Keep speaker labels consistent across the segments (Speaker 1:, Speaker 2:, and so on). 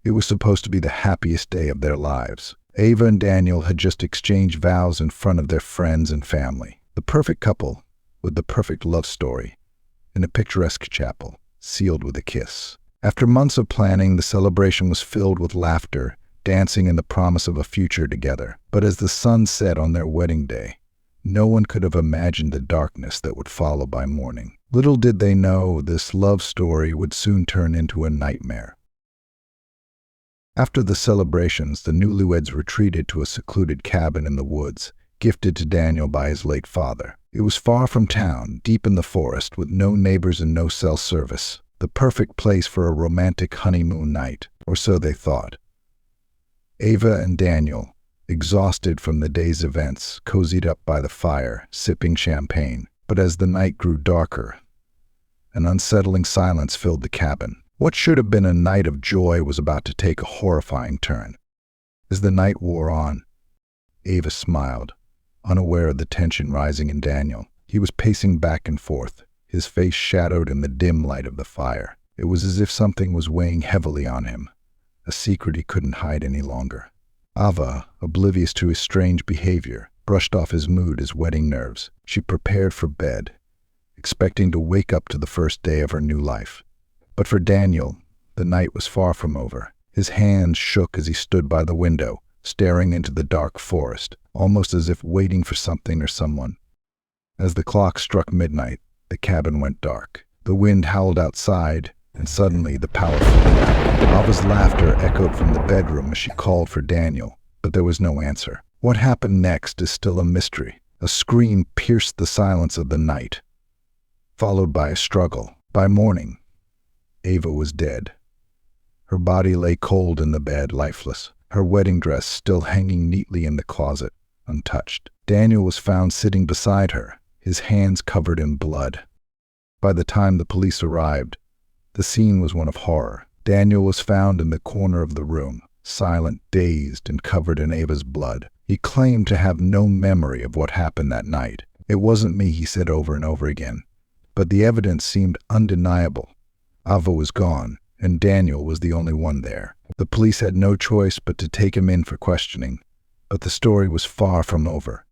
Speaker 1: It was supposed to be the happiest day of their lives. Ava and Daniel had just exchanged vows in front of their friends and family. The perfect couple with the perfect love story in a picturesque chapel, sealed with a kiss. After months of planning, the celebration was filled with laughter, dancing and the promise of a future together. But as the sun set on their wedding day, no one could have imagined the darkness that would follow by morning. Little did they know this love story would soon turn into a nightmare. After the celebrations, the newlyweds retreated to a secluded cabin in the woods, gifted to Daniel by his late father. It was far from town, deep in the forest, with no neighbors and no cell service. The perfect place for a romantic honeymoon night, or so they thought. Ava and Daniel, exhausted from the day's events, cozied up by the fire, sipping champagne. But as the night grew darker, an unsettling silence filled the cabin. What should have been a night of joy was about to take a horrifying turn. As the night wore on, Ava smiled, unaware of the tension rising in Daniel. He was pacing back and forth, his face shadowed in the dim light of the fire. It was as if something was weighing heavily on him, a secret he couldn't hide any longer. Ava, oblivious to his strange behavior, brushed off his mood as wedding nerves. She prepared for bed, expecting to wake up to the first day of her new life. But for Daniel, the night was far from over. His hands shook as he stood by the window, staring into the dark forest, almost as if waiting for something or someone. As the clock struck midnight, the cabin went dark. The wind howled outside, and suddenly the power fell out. Ava's laughter echoed from the bedroom as she called for Daniel, but there was no answer. What happened next is still a mystery. A scream pierced the silence of the night, followed by a struggle. By morning, Ava was dead. Her body lay cold in the bed, lifeless, her wedding dress still hanging neatly in the closet, untouched. Daniel was found sitting beside her, his hands covered in blood. By the time the police arrived, the scene was one of horror. Daniel was found in the corner of the room, silent, dazed, and covered in Ava's blood. He claimed to have no memory of what happened that night. "It wasn't me," he said over and over again. But the evidence seemed undeniable. Ava was gone, and Daniel was the only one there. The police had no choice but to take him in for questioning, but the story was far from over.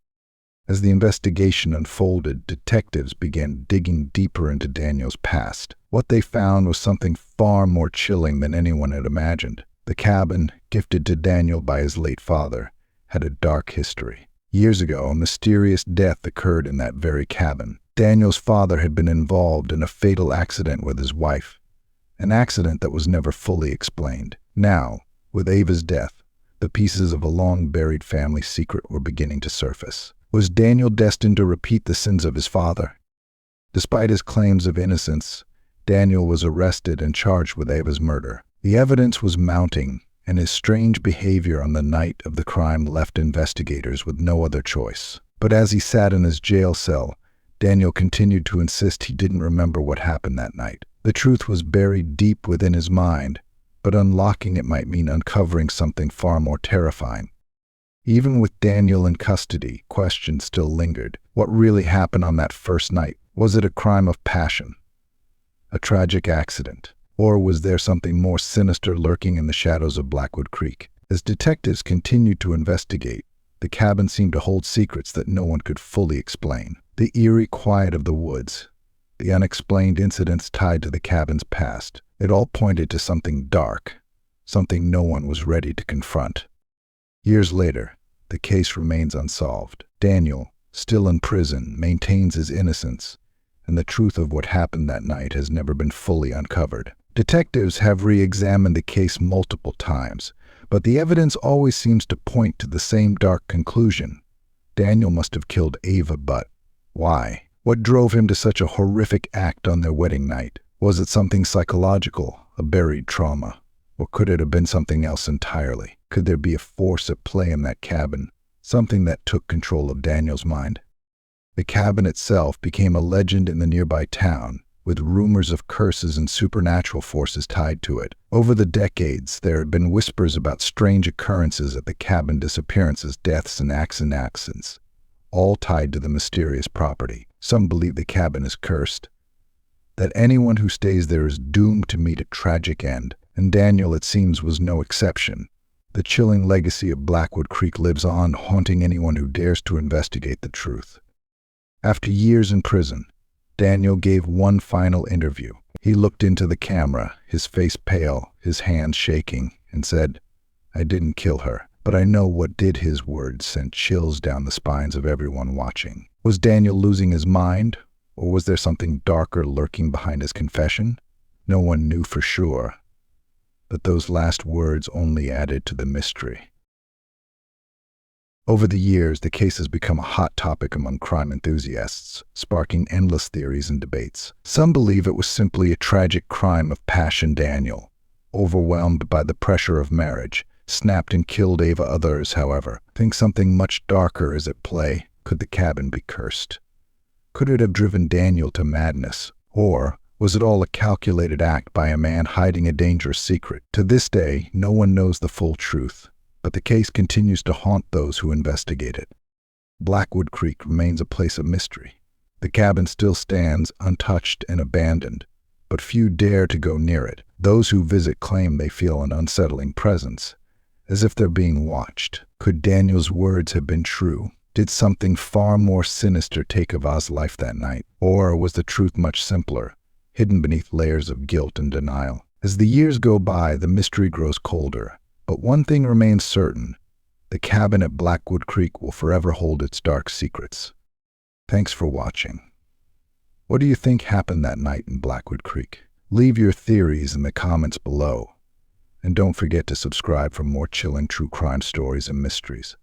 Speaker 1: As the investigation unfolded, detectives began digging deeper into Daniel's past. What they found was something far more chilling than anyone had imagined. The cabin, gifted to Daniel by his late father, had a dark history. Years ago, a mysterious death occurred in that very cabin. Daniel's father had been involved in a fatal accident with his wife, an accident that was never fully explained. Now, with Ava's death, the pieces of a long-buried family secret were beginning to surface. Was Daniel destined to repeat the sins of his father? Despite his claims of innocence, Daniel was arrested and charged with Ava's murder. The evidence was mounting, and his strange behavior on the night of the crime left investigators with no other choice. But as he sat in his jail cell, Daniel continued to insist he didn't remember what happened that night. The truth was buried deep within his mind, but unlocking it might mean uncovering something far more terrifying. Even with Daniel in custody, questions still lingered. What really happened on that first night? Was it a crime of passion? A tragic accident? Or was there something more sinister lurking in the shadows of Blackwood Creek? As detectives continued to investigate, the cabin seemed to hold secrets that no one could fully explain. The eerie quiet of the woods, the unexplained incidents tied to the cabin's past, it all pointed to something dark, something no one was ready to confront. Years later, the case remains unsolved. Daniel, still in prison, maintains his innocence, and the truth of what happened that night has never been fully uncovered. Detectives have re-examined the case multiple times, but the evidence always seems to point to the same dark conclusion. Daniel must have killed Ava, but why? What drove him to such a horrific act on their wedding night? Was it something psychological, a buried trauma? Or could it have been something else entirely? Could there be a force at play in that cabin, something that took control of Daniel's mind? The cabin itself became a legend in the nearby town, with rumors of curses and supernatural forces tied to it. Over the decades, there had been whispers about strange occurrences at the cabin, disappearances, deaths, and accidents, all tied to the mysterious property. Some believe the cabin is cursed, that anyone who stays there is doomed to meet a tragic end, And Daniel, it seems, was no exception. The chilling legacy of Blackwood Creek lives on, haunting anyone who dares to investigate the truth. After years in prison, Daniel gave one final interview. He looked into the camera, his face pale, his hands shaking, and said, "I didn't kill her, but I know what did." His words sent chills down the spines of everyone watching. Was Daniel losing his mind, or was there something darker lurking behind his confession? No one knew for sure, but those last words only added to the mystery. Over the years, the case has become a hot topic among crime enthusiasts, sparking endless theories and debates. Some believe it was simply a tragic crime of passion. Daniel, overwhelmed by the pressure of marriage, snapped and killed Ava. Others, however, think something much darker is at play. Could the cabin be cursed? Could it have driven Daniel to madness? Or was it all a calculated act by a man hiding a dangerous secret? To this day, no one knows the full truth, but the case continues to haunt those who investigate it. Blackwood Creek remains a place of mystery. The cabin still stands untouched and abandoned, but few dare to go near it. Those who visit claim they feel an unsettling presence, as if they're being watched. Could Daniel's words have been true? Did something far more sinister take Ava's life that night? Or was the truth much simpler, hidden beneath layers of guilt and denial? As the years go by, the mystery grows colder. But one thing remains certain: the cabin at Blackwood Creek will forever hold its dark secrets. Thanks for watching. What do you think happened that night in Blackwood Creek? Leave your theories in the comments below. And don't forget to subscribe for more chilling true crime stories and mysteries.